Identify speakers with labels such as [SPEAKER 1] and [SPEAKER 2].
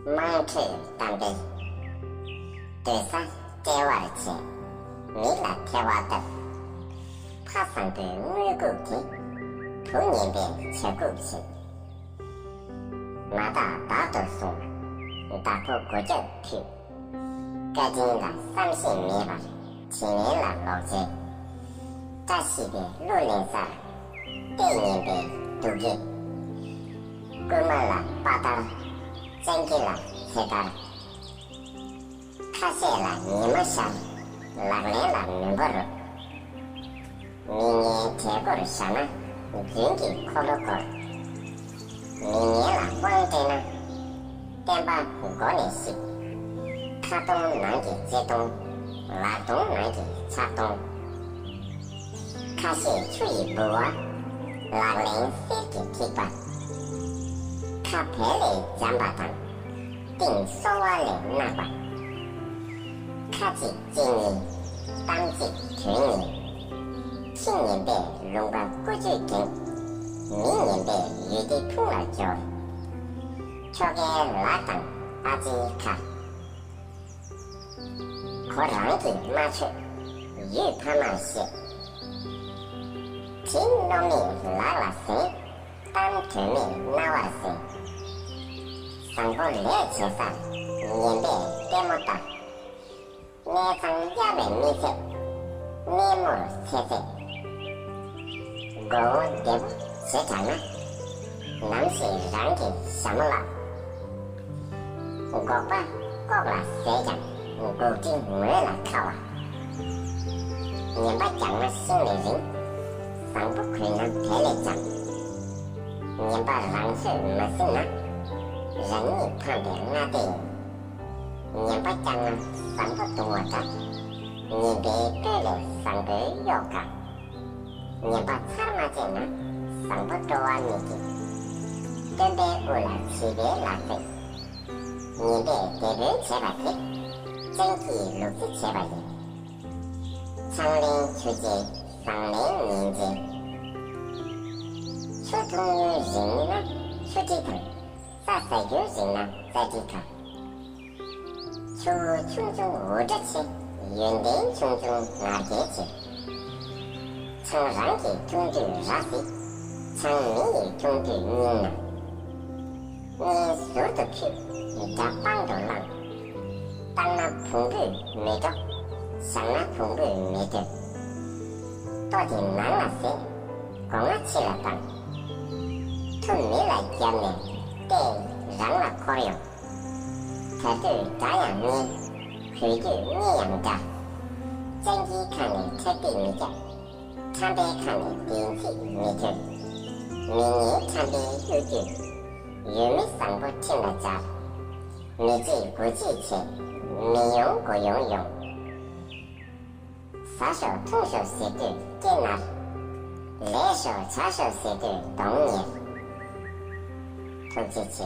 [SPEAKER 1] mang trừ tam bì từ xa treo ở chế mỹ là theo hòa tập phát sản từ ngư cụ thị thú nhiên bì chế cụ thị mà ta tổ xuống ta phụ của chất thị cái gì là三性迷吧chỉ nên là老chế ta sĩ bì lưu liên xa tự nhiên bì tù ghi cú mà là ba ta真给了黑大了，他写了你们想，拉来了明白了，明年结果的什么，经济可乐过了，明年了王队呢，点把过年时，他东南给接东，拉东南给插东，他写出一步啊，拉来谁给提拔。他陪了江巴当，定说话了那个，他是今年当季去年，去年的龙个不就跟，明年的有的碰了脚，这个拉当阿吉卡，可让给马去，有他们些，听农民拉了谁，当村民拿了谁。上过列车上，年代这么大，年长也没米色，面目色色，我的市场呢，那是让给什么了？我把过了市场，估计没了靠啊！你把讲了心里人，上不可能赔了讲，你把人事没事呢？人你看别那的，你不讲了，上不多的，你别对了上个要干，你把差嘛钱呢，上不多啊你的，对别过来七别浪费，你别对别七八的，整体60-700的，长龄出街，上龄年节，出头人呢，出地头。在赛局人呢，在地头，出群众活着去，原地群众拿给去，从人给群众杀死，从民群众命呢，你说得去，你家帮着人，当那碰不没着，想那碰不没着，到底难了些，光了起了帮，从没来讲呢。对人了可用，他对这样呢，会就你样的，整体看你特别没着，特别看你电器没着，明年特别有就，有没上不听了着，没记不记起，没用不用用，三手同手写对电脑，两手插手写对动念。投进去。